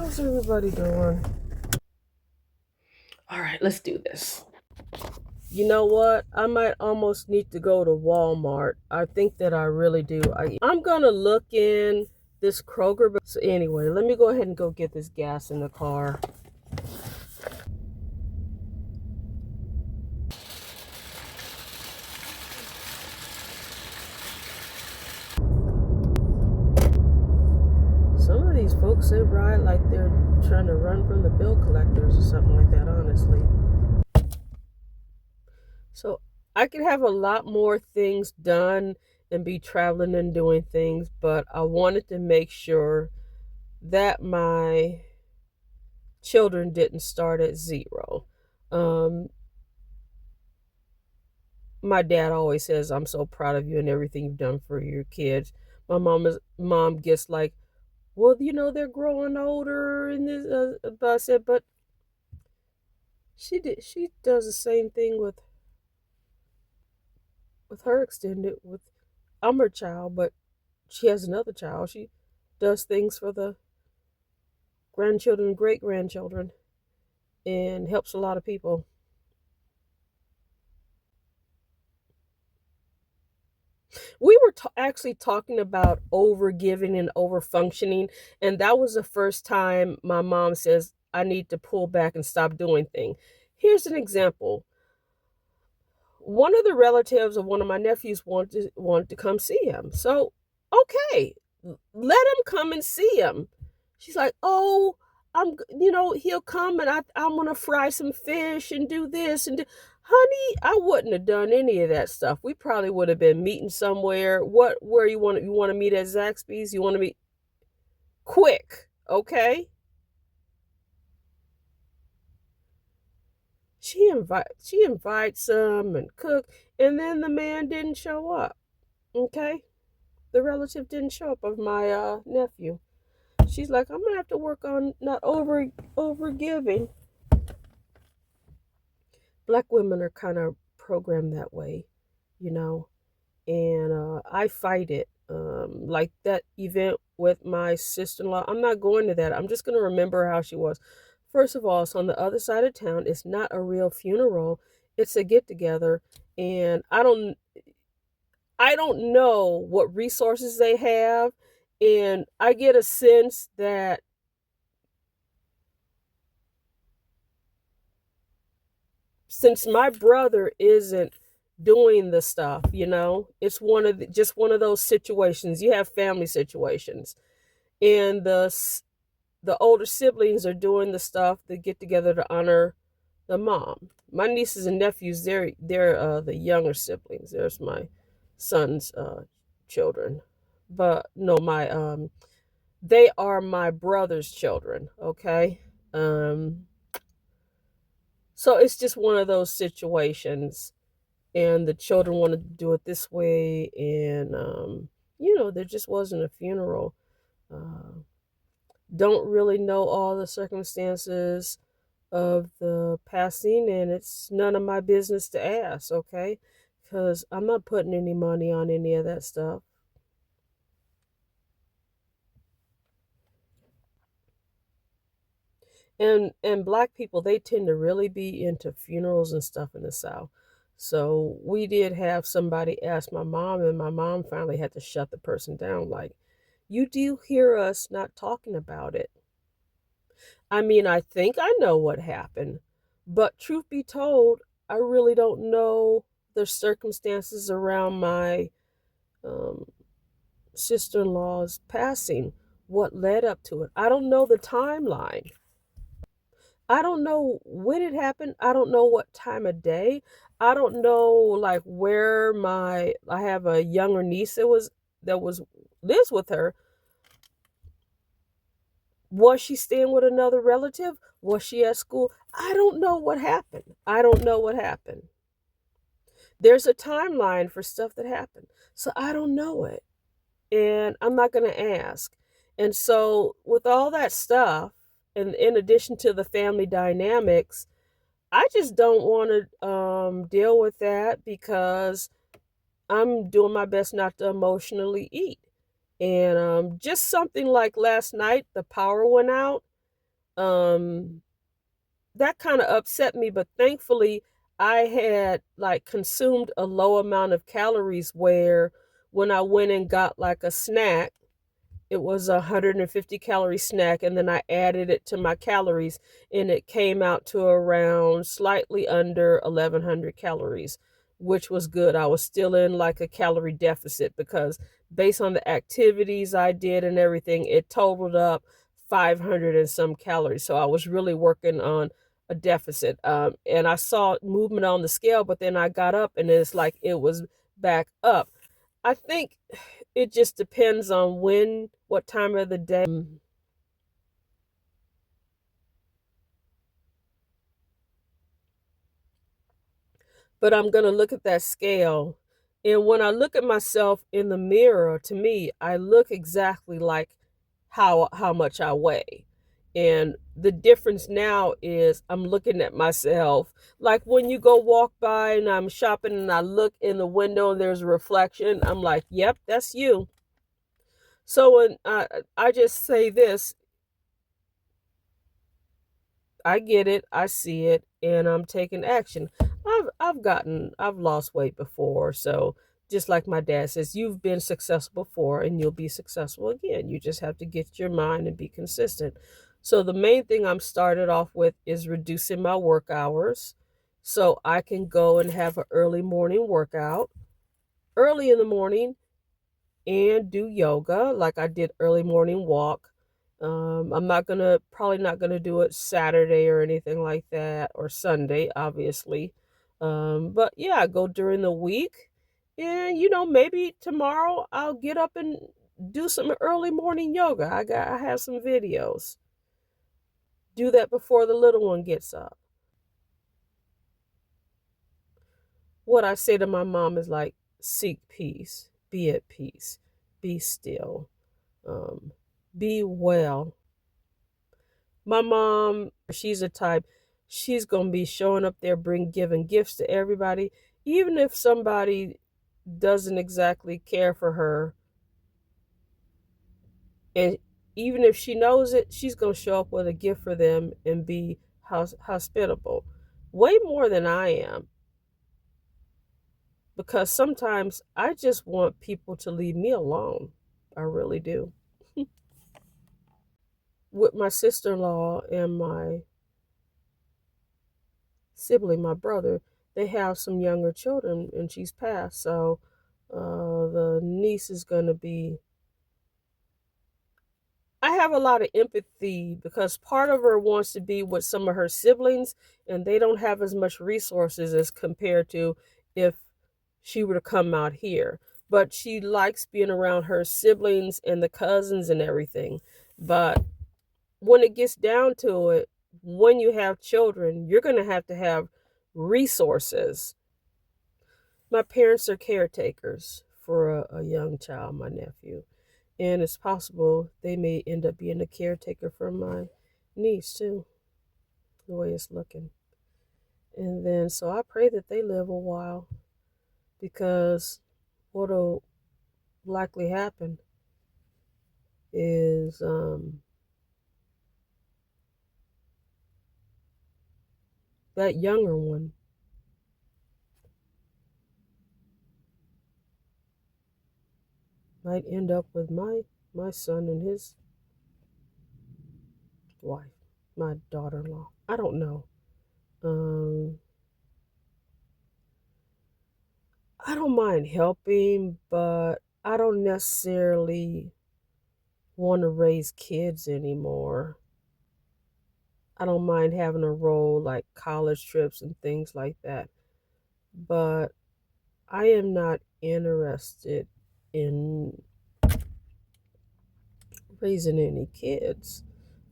How's everybody doing? All right, let's do this. You know what? I might almost need to go to Walmart. I think that I really do. I'm going to look in this Kroger. So anyway, let me go ahead and go get this gas in the car. Some of these folks, they ride like they're trying to run from the bill collectors or something like that, honestly. So I could have a lot more things done and be traveling and doing things, but I wanted to make sure that my children didn't start at zero. Um, my dad always says, "I'm so proud of you and everything you've done for your kids." My mom gets like, "Well, they're growing older," and this. But I said, "But she does the same thing with her extended. With I'm her child, but she has another child. She does things for the grandchildren, great grandchildren, and helps a lot of people." We were actually talking about overgiving and overfunctioning, and that was the first time my mom says I need to pull back and stop doing things. Here's an example. One of the relatives of one of my nephews wanted to come see him. So, okay, let him come and see him. She's like, "Oh, he'll come and I'm gonna fry some fish and do this and do." Honey, I wouldn't have done any of that stuff. We probably would have been meeting somewhere. Where you want to meet at Zaxby's? You want to meet quick, okay? She invites them and cook, and then the man didn't show up. Okay, the relative didn't show up of my nephew. She's like, "I'm gonna have to work on not over giving." Black women are kind of programmed that way, you know, and I fight it. Like that event with my sister-in-law, I'm not going to that. I'm just gonna remember how she was. First of all, it's on the other side of town. It's not a real funeral. It's a get together, and I don't know what resources they have, and I get a sense that since my brother isn't doing the stuff, it's just one of those situations. You have family situations, and the older siblings are doing the stuff to get together to honor the mom. My nieces and nephews, they're the younger siblings. There's my son's children, but no, my they are my brother's children. Okay, so it's just one of those situations, and the children wanted to do it this way, and there just wasn't a funeral. Uh, don't really know all the circumstances of the passing, and it's none of my business to ask, okay? Because I'm not putting any money on any of that stuff. And black people, they tend to really be into funerals and stuff in the South. So we did have somebody ask my mom, and my mom finally had to shut the person down. Like, you do hear us not talking about it. I mean, I think I know what happened, but truth be told, I really don't know the circumstances around my um, sister in law's passing, what led up to it. I don't know the timeline. I don't know when it happened. I don't know what time of day. I don't know like where I have a younger niece that was lives with her. Was she staying with another relative? Was she at school? I don't know what happened. I don't know what happened. There's a timeline for stuff that happened. So I don't know it. And I'm not going to ask. And so, with all that stuff, and in addition to the family dynamics, I just don't want to deal with that because I'm doing my best not to emotionally eat. And just something like last night, the power went out, um that kind of upset me, but thankfully I had like consumed a low amount of calories where when I went and got like a snack, it was a 150 calorie snack, and then I added it to my calories, and it came out to around slightly under 1100 calories, which was good. I was still in like a calorie deficit because based on the activities I did and everything, it totaled up 500 and some calories. So I was really working on a deficit. And I saw movement on the scale, but then I got up and it's like it was back up. I think it just depends on what time of the day. But I'm going to look at that scale. And when I look at myself in the mirror, to me, I look exactly like how much I weigh. And the difference now is I'm looking at myself. Like when you go walk by and I'm shopping and I look in the window and there's a reflection, I'm like, yep, that's you. So when I just say this, I get it, I see it, and I'm taking action. I've lost weight before, so just like my dad says, you've been successful before and you'll be successful again. You just have to get your mind and be consistent. So the main thing I'm started off with is reducing my work hours so I can go and have an early morning workout early in the morning and do yoga like I did early morning walk. I'm not gonna probably not gonna do it Saturday or anything like that or Sunday, obviously. But yeah, go during the week, and maybe tomorrow I'll get up and do some early morning yoga. I have some videos. Do that before the little one gets up. What I say to my mom is like, seek peace, be at peace, be still, um, be well. My mom, she's a type, she's gonna be showing up there, giving gifts to everybody, even if somebody doesn't exactly care for her, and even if she knows it, she's gonna show up with a gift for them and be hospitable, way more than I am, because sometimes I just want people to leave me alone. I really do. With my sister-in-law and my sibling, my brother, they have some younger children and she's passed. So the niece is going to be. I have a lot of empathy because part of her wants to be with some of her siblings and they don't have as much resources as compared to if she were to come out here. But she likes being around her siblings and the cousins and everything. But when it gets down to it, when you have children, you're going to have resources. My parents are caretakers for a young child, my nephew. And it's possible they may end up being a caretaker for my niece, too, the way it's looking. And then, so I pray that they live a while because what'll likely happen is that younger one might end up with my son and his wife, my daughter-in-law. I don't know. Um, I don't mind helping, but I don't necessarily want to raise kids anymore. I don't mind having a role like college trips and things like that, but I am not interested in raising any kids.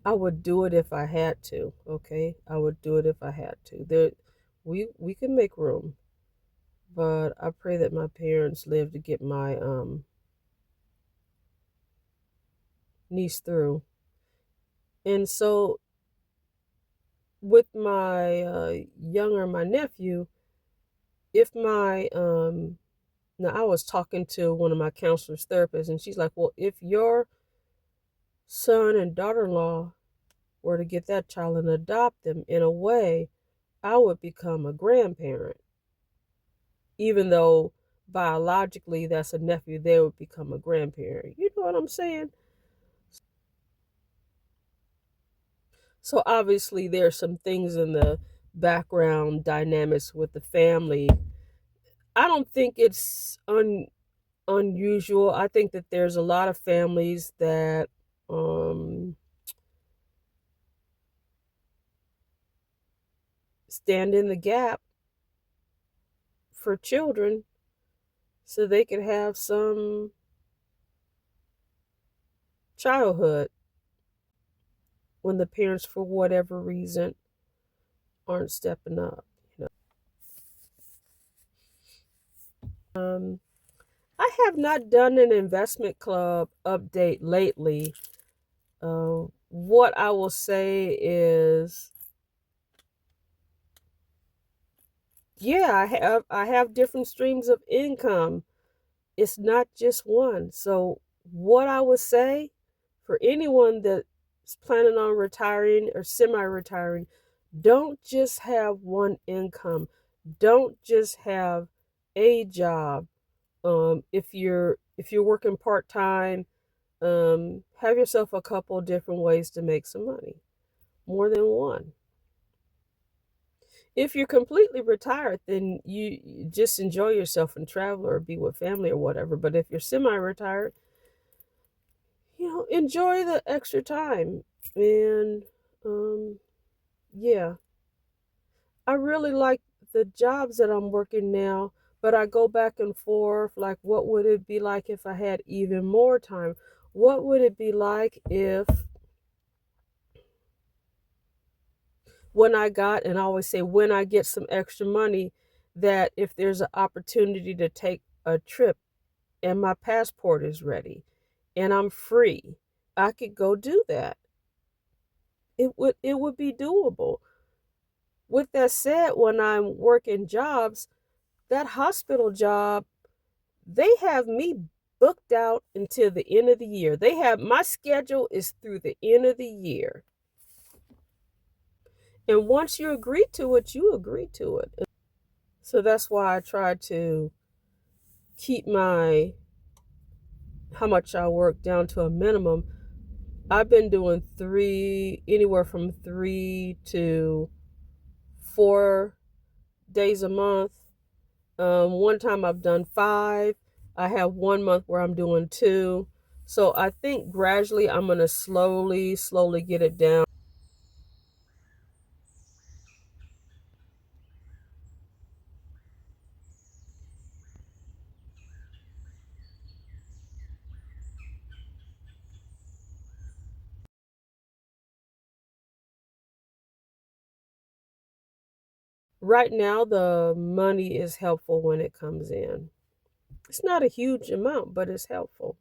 I would do it if I had to, okay? I would do it if I had to. We can make room, but I pray that my parents live to get my niece through. And so with my my nephew, if my now I was talking to one of my counselor's therapists, and she's like, well, if your son and daughter-in-law were to get that child and adopt them, in a way, I would become a grandparent. Even though biologically that's a nephew, they would become a grandparent. You know what I'm saying? So obviously there's some things in the background dynamics with the family. I don't think it's unusual. I think that there's a lot of families that stand in the gap for children so they can have some childhood when the parents, for whatever reason, aren't stepping up. Um, I have not done an investment club update lately. What I will say is, yeah, I have different streams of income. It's not just one. So what I would say for anyone that's planning on retiring or semi-retiring, don't just have one income. Don't just have a job. If you're working part-time, have yourself a couple different ways to make some money. More than one. If you're completely retired, then you just enjoy yourself and travel or be with family or whatever. But if you're semi-retired, enjoy the extra time. And yeah, I really like the jobs that I'm working now, but I go back and forth. Like, what would it be like if I had even more time? What would it be like if, and I always say, when I get some extra money, that if there's an opportunity to take a trip and my passport is ready and I'm free, I could go do that. It would be doable. With that said, when I'm working jobs, that hospital job, they have me booked out until the end of the year. They have my schedule is through the end of the year. And once you agree to it, you agree to it. So that's why I try to keep my how much I work down to a minimum. I've been doing anywhere from 3 to 4 days a month. One time I've done 5. I have 1 month where I'm doing 2. So I think gradually I'm going to slowly get it down. Right now, the money is helpful when it comes in. It's not a huge amount, but it's helpful.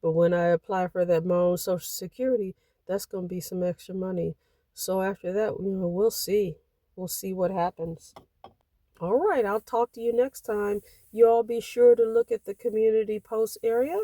But when I apply for my own Social Security, that's going to be some extra money. So after that, we'll see. We'll see what happens. All right, I'll talk to you next time. You all be sure to look at the community post area